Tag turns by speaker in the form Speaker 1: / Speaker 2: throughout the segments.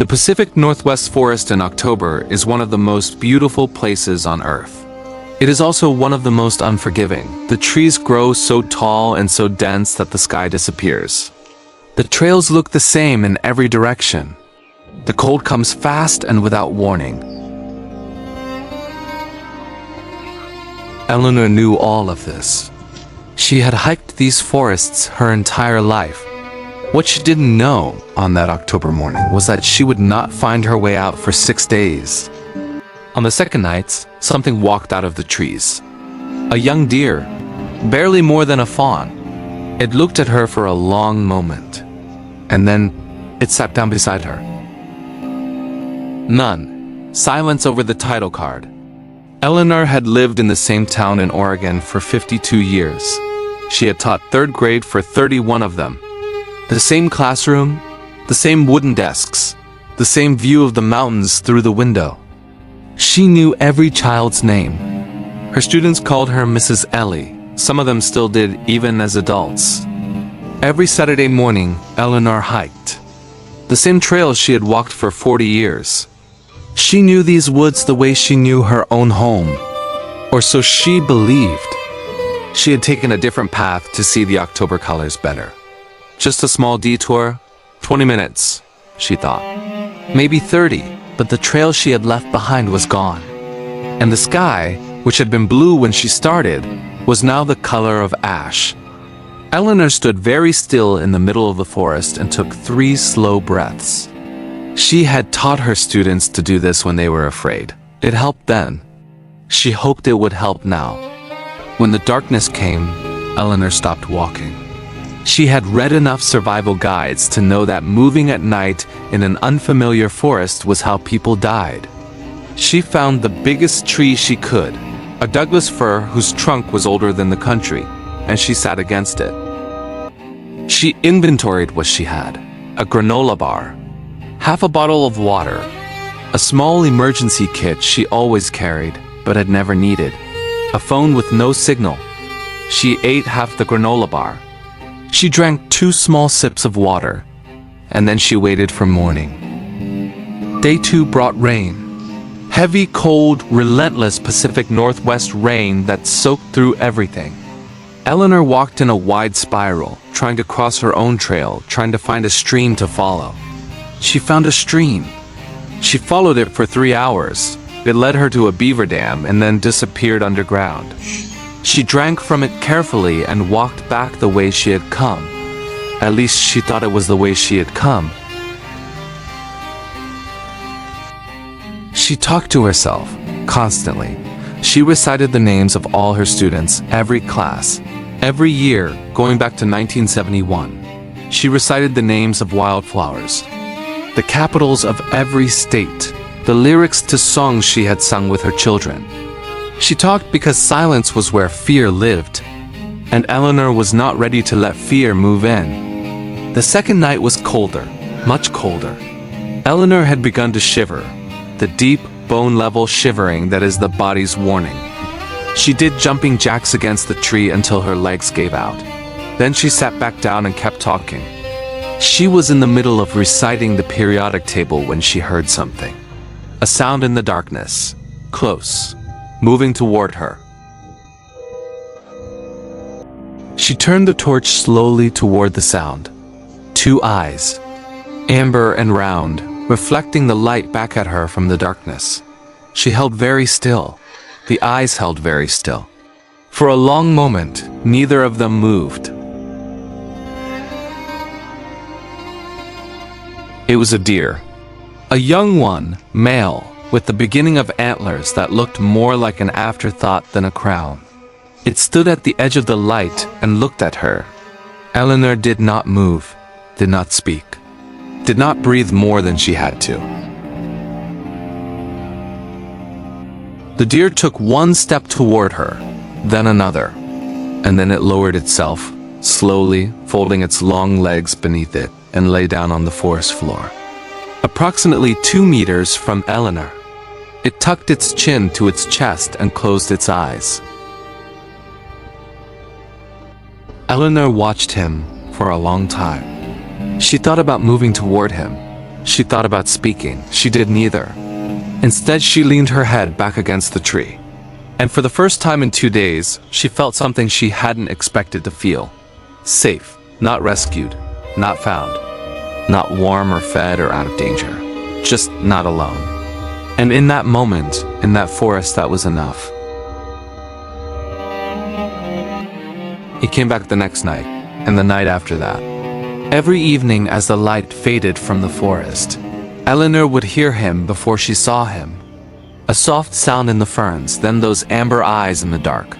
Speaker 1: The Pacific Northwest Forest in October is one of the most beautiful places on Earth. It is also one of the most unforgiving. The trees grow so tall and so dense that the sky disappears. The trails look the same in every direction. The cold comes fast and without warning. Eleanor knew all of this. She had hiked these forests her entire life. What she didn't know on that October morning was that she would not find her way out for 6 days. On the second night, something walked out of the trees. A young deer, barely more than a fawn. It looked at her for a long moment, and then it sat down beside her. None. Silence over the title card. Eleanor had lived in the same town in Oregon for 52 years. She had taught 3rd grade for 31 of them. The same classroom, the same wooden desks, the same view of the mountains through the window. She knew every child's name. Her students called her Mrs. Ellie. Some of them still did, even as adults. Every Saturday morning, Eleanor hiked. The same trails she had walked for 40 years. She knew these woods the way she knew her own home. Or so she believed. She had taken a different path to see the October colors better. Just a small detour, 20 minutes, she thought. Maybe 30, but the trail she had left behind was gone. And the sky, which had been blue when she started, was now the color of ash. Eleanor stood very still in the middle of the forest and took 3 slow breaths. She had taught her students to do this when they were afraid. It helped then. She hoped it would help now. When the darkness came, Eleanor stopped walking. She had read enough survival guides to know that moving at night in an unfamiliar forest was how people died. She found the biggest tree she could, a Douglas fir whose trunk was older than the country, and she sat against it. She inventoried what she had: a granola bar, half a bottle of water, a small emergency kit she always carried but had never needed, a phone with no signal. She ate half the granola bar. She drank 2 small sips of water, and then she waited for morning. Day 2 brought rain. Heavy, cold, relentless Pacific Northwest rain that soaked through everything. Eleanor walked in a wide spiral, trying to cross her own trail, trying to find a stream to follow. She found a stream. She followed it for 3 hours. It led her to a beaver dam and then disappeared underground. She drank from it carefully and walked back the way she had come. At least she thought it was the way she had come. She talked to herself, constantly. She recited the names of all her students, every class, every year, going back to 1971. She recited the names of wildflowers, the capitals of every state, the lyrics to songs she had sung with her children. She talked because silence was where fear lived, and Eleanor was not ready to let fear move in. The second night was colder, much colder. Eleanor had begun to shiver, the deep, bone-level shivering that is the body's warning. She did jumping jacks against the tree until her legs gave out. Then she sat back down and kept talking. She was in the middle of reciting the periodic table when she heard something. A sound in the darkness, close, moving toward her. She turned the torch slowly toward the sound. 2 eyes, amber and round, reflecting the light back at her from the darkness. She held very still. The eyes held very still. For a long moment, neither of them moved. It was a deer. A young one, male, with the beginning of antlers that looked more like an afterthought than a crown. It stood at the edge of the light and looked at her. Eleanor did not move, did not speak, did not breathe more than she had to. The deer took 1 step toward her, then another, and then it lowered itself, slowly folding its long legs beneath it, and lay down on the forest floor. Approximately 2 meters from Eleanor. It tucked its chin to its chest and closed its eyes. Eleanor watched him for a long time. She thought about moving toward him, She thought about speaking. She did neither. Instead, she leaned her head back against the tree. And for the first time in 2 days, she felt something she hadn't expected to feel. Safe, not rescued, not found, not warm or fed or out of danger. Just not alone. And in that moment, in that forest, that was enough. He came back the next night, and the night after that. Every evening as the light faded from the forest, Eleanor would hear him before she saw him. A soft sound in the ferns, then those amber eyes in the dark.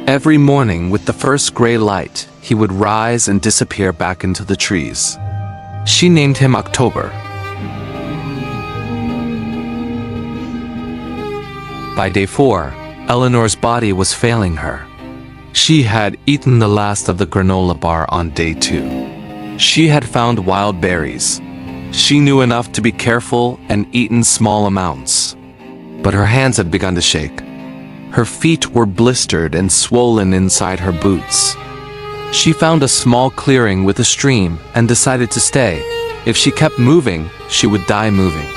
Speaker 1: Every morning, with the first gray light, he would rise and disappear back into the trees. She named him October. By day 4, Eleanor's body was failing her. She had eaten the last of the granola bar on day 2. She had found wild berries. She knew enough to be careful and eaten small amounts. But her hands had begun to shake. Her feet were blistered and swollen inside her boots. She found a small clearing with a stream and decided to stay. If she kept moving, she would die moving.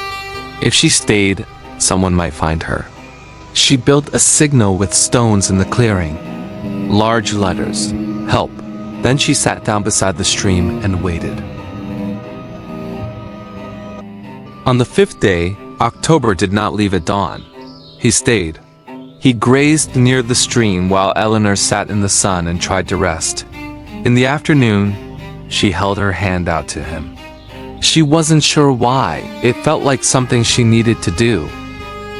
Speaker 1: If she stayed, someone might find her. She built a signal with stones in the clearing. Large letters, help. Then she sat down beside the stream and waited. On the 5th day, October did not leave at dawn. He stayed. He grazed near the stream while Eleanor sat in the sun and tried to rest. In the afternoon, she held her hand out to him. She wasn't sure why. It felt like something she needed to do.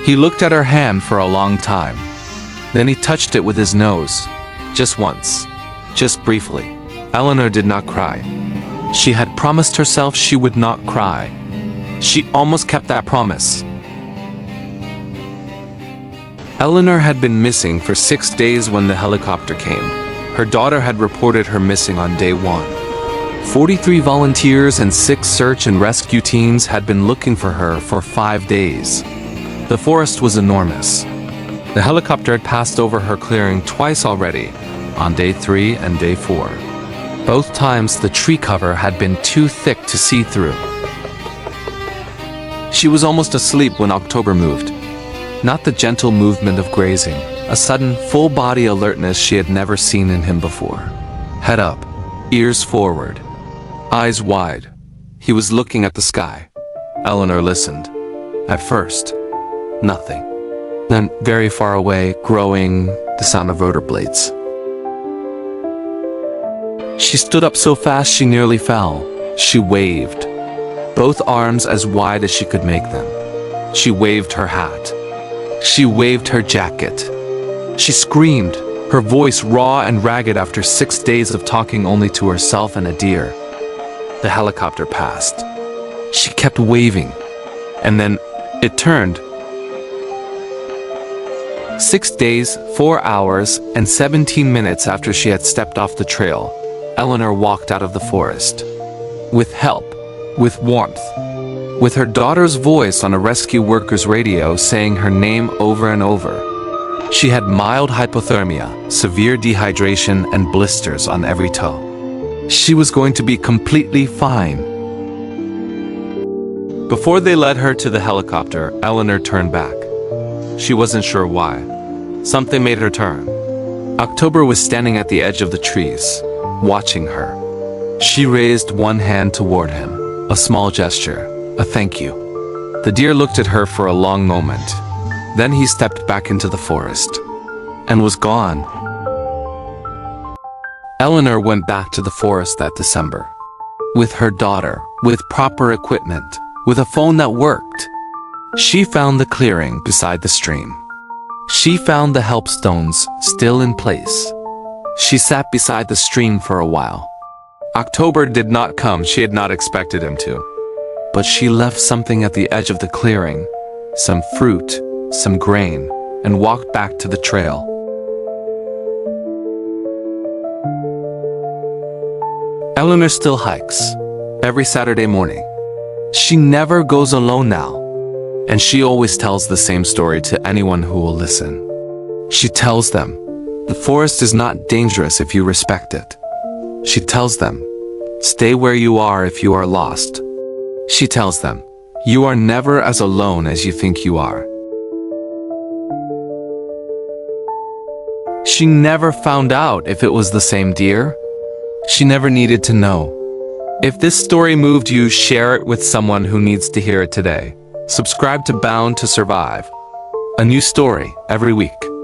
Speaker 1: He looked at her hand for a long time. Then he touched it with his nose. Just once. Just briefly. Eleanor did not cry. She had promised herself she would not cry. She almost kept that promise. Eleanor had been missing for 6 days when the helicopter came. Her daughter had reported her missing on day 1. 43 volunteers and 6 search and rescue teams had been looking for her for 5 days. The forest was enormous. The helicopter had passed over her clearing twice already, on day 3 and day 4. Both times the tree cover had been too thick to see through. She was almost asleep when October moved. Not the gentle movement of grazing, a sudden full-body alertness she had never seen in him before. Head up, ears forward, eyes wide. He was looking at the sky. Eleanor listened. At first, nothing. Then, very far away, growing, the sound of rotor blades. She stood up so fast she nearly fell. She waved, both arms as wide as she could make them. She waved her hat. She waved her jacket. She screamed, her voice raw and ragged after 6 days of talking only to herself and a deer. The helicopter passed. She kept waving, and then it turned. 6 days, 4 hours, and 17 minutes after she had stepped off the trail, Eleanor walked out of the forest. With help, with warmth, with her daughter's voice on a rescue worker's radio saying her name over and over. She had mild hypothermia, severe dehydration, and blisters on every toe. She was going to be completely fine. Before they led her to the helicopter, Eleanor turned back. She wasn't sure why. Something made her turn. October was standing at the edge of the trees, watching her. She raised one hand toward him, a small gesture, a thank you. The deer looked at her for a long moment. Then he stepped back into the forest and was gone. Eleanor went back to the forest that December. With her daughter, with proper equipment, with a phone that worked. She found the clearing beside the stream. She found the help stones still in place. She sat beside the stream for a while. October did not come. She had not expected him to. But she left something at the edge of the clearing, some fruit, some grain, and walked back to the trail. Eleanor still hikes, every Saturday morning. She never goes alone now, and she always tells the same story to anyone who will listen. She tells them, the forest is not dangerous if you respect it. She tells them, stay where you are if you are lost. She tells them, "You are never as alone as you think you are." She never found out if it was the same deer. She never needed to know. If this story moved you, share it with someone who needs to hear it today. Subscribe to Bound to Survive. A new story every week.